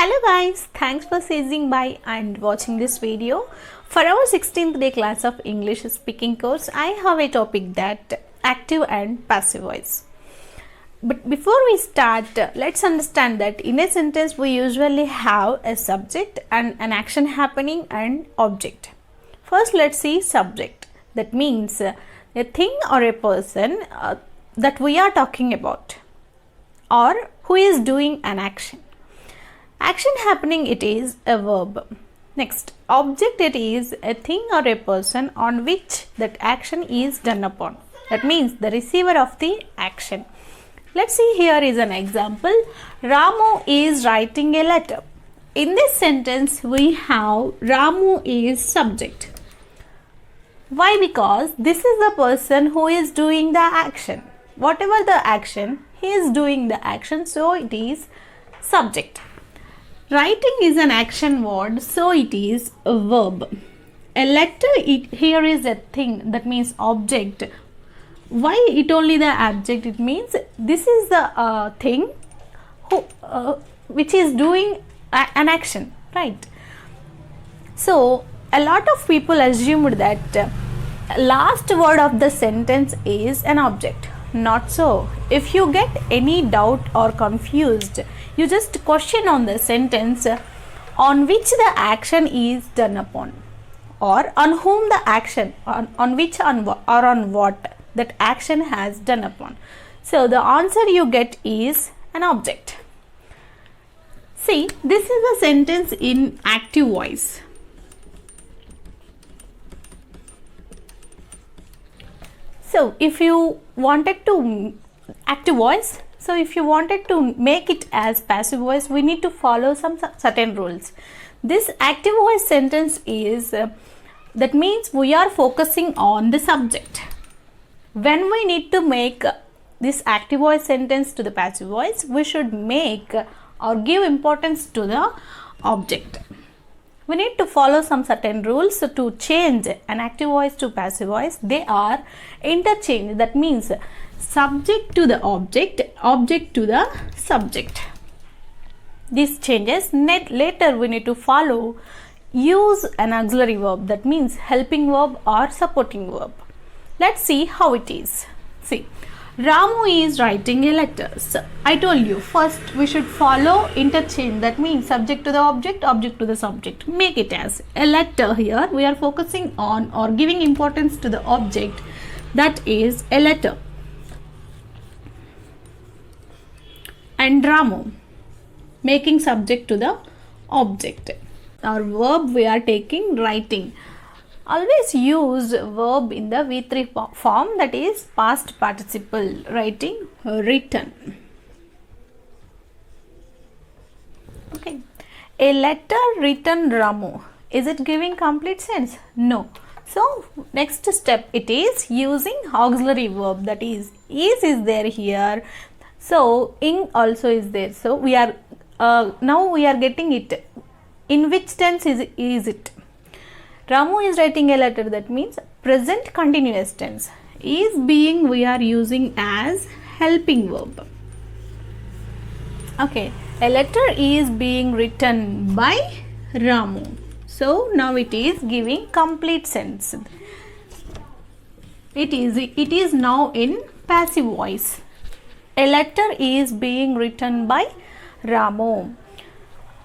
Hello guys, thanks for seizing by and watching this video. For our 16th day class of English speaking course, I have a topic that active and passive voice. But before we start, let's understand that in a sentence we usually have a subject and an action happening and object. First let's see subject. That means a thing or a person that we are talking about or who is doing an action. Action happening, it is a verb. Next, object, it is a thing or a person on which that action is done upon. That means the receiver of the action. Let's see, here is an example. Ramu is writing a letter. In this sentence, we have Ramu is subject. Why? Because this is the person who is doing the action. Whatever the action, he is doing the action, so it is subject. Writing is an action word, so it is a verb. A letter, here is a thing, that means object. Why it only the object? It means this is the thing which is doing an action, right? So a lot of people assumed that last word of the sentence is an object. Not so. If you get any doubt or confused, you just question on the sentence on which the action is done upon, or on whom the action, on which or on what that action has done upon. So the answer you get is an object. See, this is a sentence in active voice. So if you wanted to active voice, so if you wanted to make it as passive voice, we need to follow some certain rules. This active voice sentence is, that means we are focusing on the subject. When we need to make this active voice sentence to the passive voice, we should make or give importance to the object. We need to follow some certain rules to change an active voice to passive voice. They are interchange. That means subject to the object, object to the subject. These changes, later we need to follow, use an auxiliary verb, that means helping verb or supporting verb. Let's see how it is. See, Ramu is writing a letter. So I told you first we should follow interchange, that means subject to the object, object to the subject. Make it as a letter. Here we are focusing on or giving importance to the object, that is a letter. And Ramu, making subject to the object. Our verb we are taking writing. Always use verb in the V3 form, that is past participle. Writing, written. Okay. A letter written Ramu. Is it giving complete sense? No. So next step, it is using auxiliary verb, that is there here. So ing also is there. So we are now we are getting it. In which tense is it? Ramu is writing a letter, that means present continuous tense. Is being we are using as helping verb. Okay, a letter is being written by Ramu. So now it is giving complete sense. It is now in passive voice. A letter is being written by Ramu.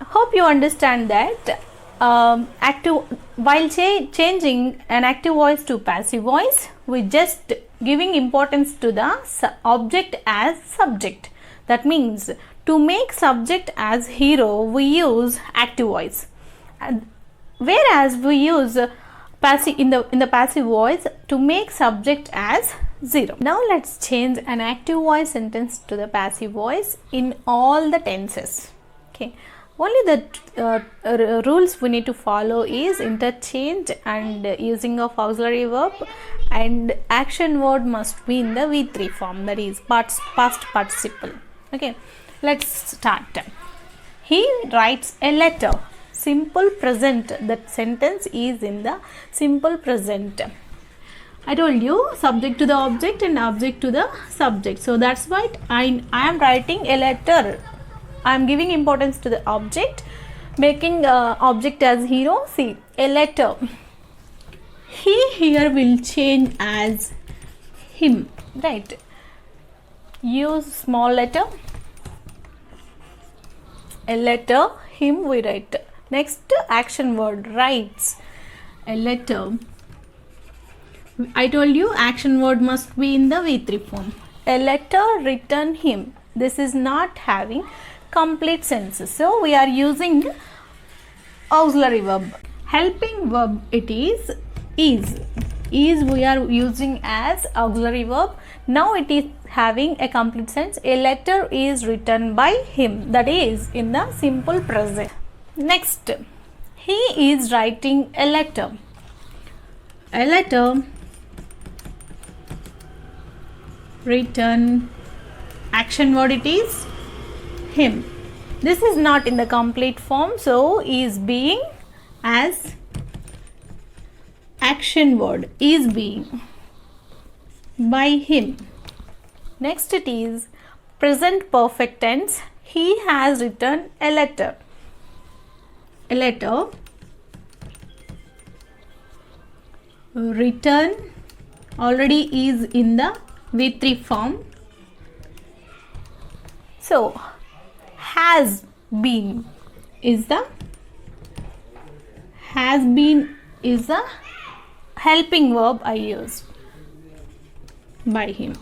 Hope you understand that. While changing an active voice to passive voice, we just giving importance to the object as subject. That means to make subject as hero, we use active voice, whereas we use passive in the passive voice to make subject as zero. Now let's change an active voice sentence to the passive voice in all the tenses. Okay. Only the rules we need to follow is interchange and using of auxiliary verb, and action word must be in the V3 form, that is past participle. Okay, let's start. He writes a letter. Simple present. That sentence is in the simple present. I told you subject to the object and object to the subject. So that's why I am writing a letter. I am giving importance to the object, making object as hero. See, a letter. He here will change as him, right? Use small letter. A letter, him we write. Next action word, writes. A letter. I told you action word must be in the V3 form. A letter written him. This is not having complete sense. So we are using auxiliary verb. Helping verb it is. Is we are using as auxiliary verb. Now it is having a complete sense. A letter is written by him. That is in the simple present. Next, he is writing a letter. A letter written, action word it is him. This is not in the complete form, so is being as action word, is being by him. Next it is present perfect tense. He has written a letter. A letter written already is in the V3 form. So has been is the helping verb I use by him.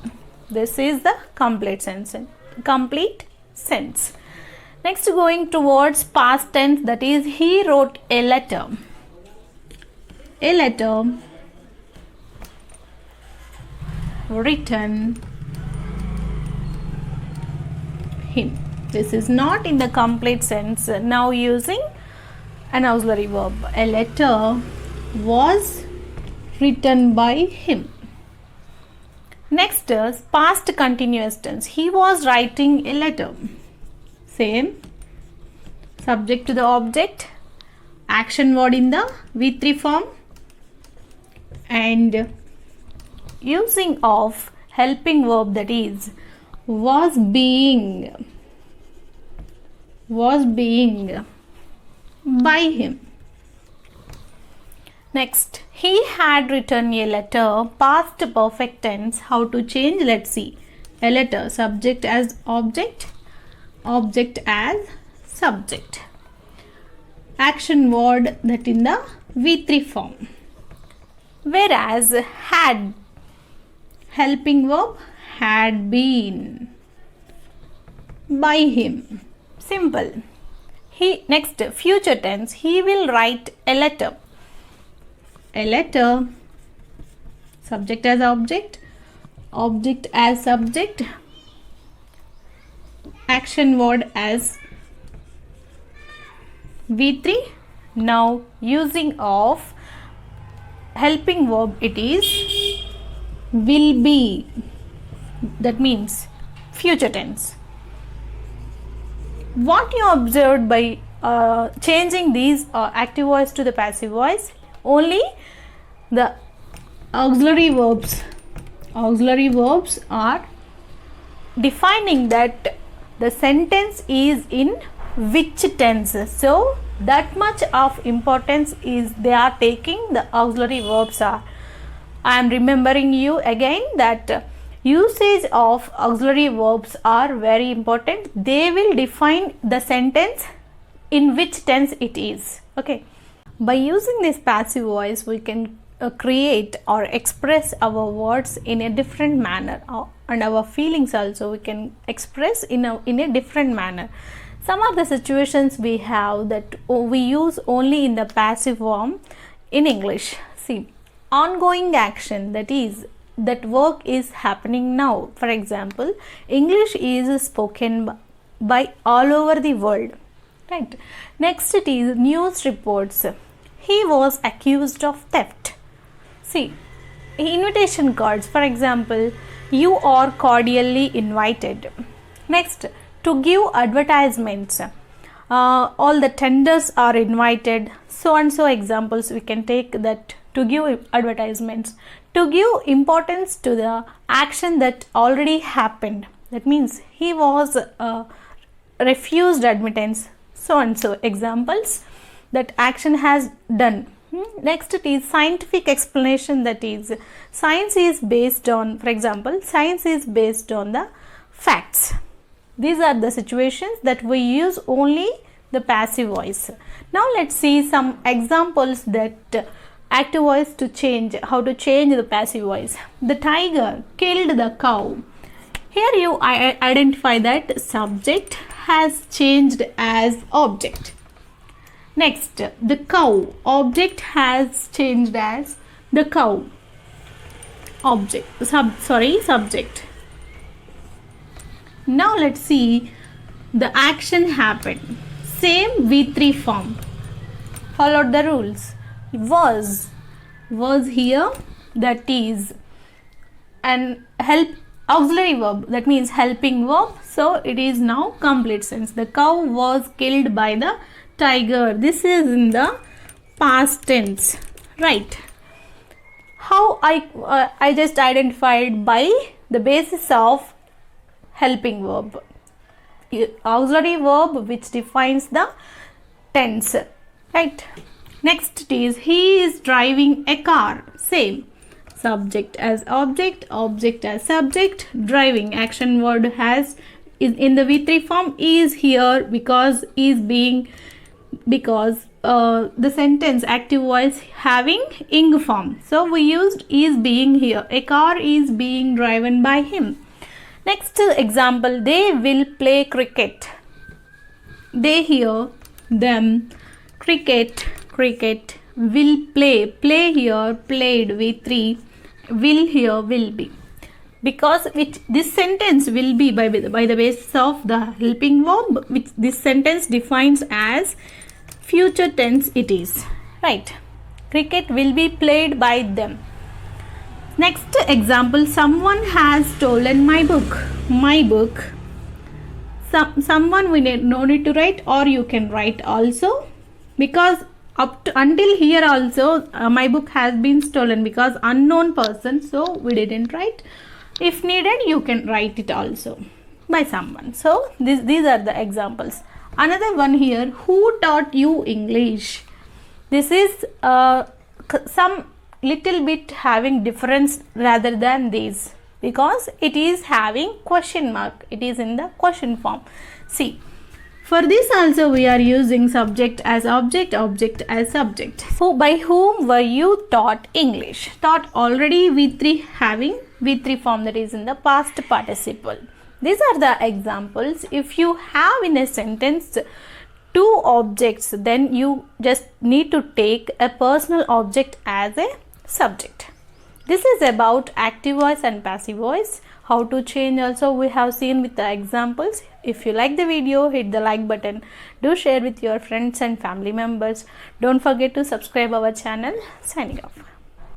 This is the complete sense. Next, going towards past tense, that is he wrote a letter. A letter written him. This is not in the complete sense. Now using an auxiliary verb. A letter was written by him. Next is past continuous tense. He was writing a letter. Same. Subject to the object. Action word in the V3 form. And using of helping verb, that is was being by him. Next, he had written a letter, past perfect tense. How to change? Let's see. A letter, subject as object, object as subject. Action word, that in the V3 form. Whereas had, helping verb, had been by him. Simple. Next, future tense. He will write a letter. A letter, subject as object, object as subject, action word as V3. Now using of helping verb, it is will be. That means future tense. What you observed by changing these active voice to the passive voice? Only the auxiliary verbs are defining that the sentence is in which tense. So that much of importance is they are taking the auxiliary verbs are. I am remembering you again that usage of auxiliary verbs are very important. They will define the sentence in which tense it is. Okay. By using this passive voice, we can create or express our words in a different manner, and our feelings also we can express in a different manner. Some of the situations we have that we use only in the passive form in English. See, ongoing action, that is that work is happening now. For example, English is spoken by all over the world. Right. Next it is news reports. He was accused of theft. See, invitation cards, for example, you are cordially invited. Next, to give advertisements, all the tenders are invited. So and so examples we can take that to give advertisements. To give importance to the action that already happened. That means he was refused admittance, so and so. Examples that action has done. Next it is scientific explanation, that is science is based on, for example, science is based on the facts. These are the situations that we use only the passive voice. Now let's see some examples that active voice to change, how to change the passive voice. The tiger killed the cow. Here you identify that subject has changed as object. Next, the cow, object has changed as the cow. Object, subject. Now let's see the action happened. Same V3 form. Followed the rules. Was here, that is an auxiliary verb, that means helping verb. So it is now complete sense. The cow was killed by the tiger. This is in the past tense, right? How I just identified by the basis of helping verb, auxiliary verb which defines the tense, right? Next is he is driving a car. Same, subject as object, object as subject, driving action word is in the V3 form, is here because the sentence active voice having ing form, so we used is being here. A car is being driven by him. Next example, they will play cricket. They here, them, cricket, will play here, played V3, will here, will be, because which this sentence will be by the basis of the helping verb, which this sentence defines as future tense it is, right? Cricket will be played by them. Next example, someone has stolen my book. My book. Someone we no need to write, or you can write also, because until here also my book has been stolen, because unknown person, so we didn't write. If needed, you can write it also by someone. So these are the examples. Another one here, who taught you English? This is some little bit having difference rather than these, because it is having question mark, it is in the question form. See, for this also we are using subject as object, object as subject. So by whom were you taught English? Taught already V3 having V3 form, that is in the past participle. These are the examples. If you have in a sentence two objects, then you just need to take a personal object as a subject. This is about active voice and passive voice. How to change also we have seen with the examples. If you like the video, hit the like button. Do share with your friends and family members. Don't forget to subscribe our channel. Signing off.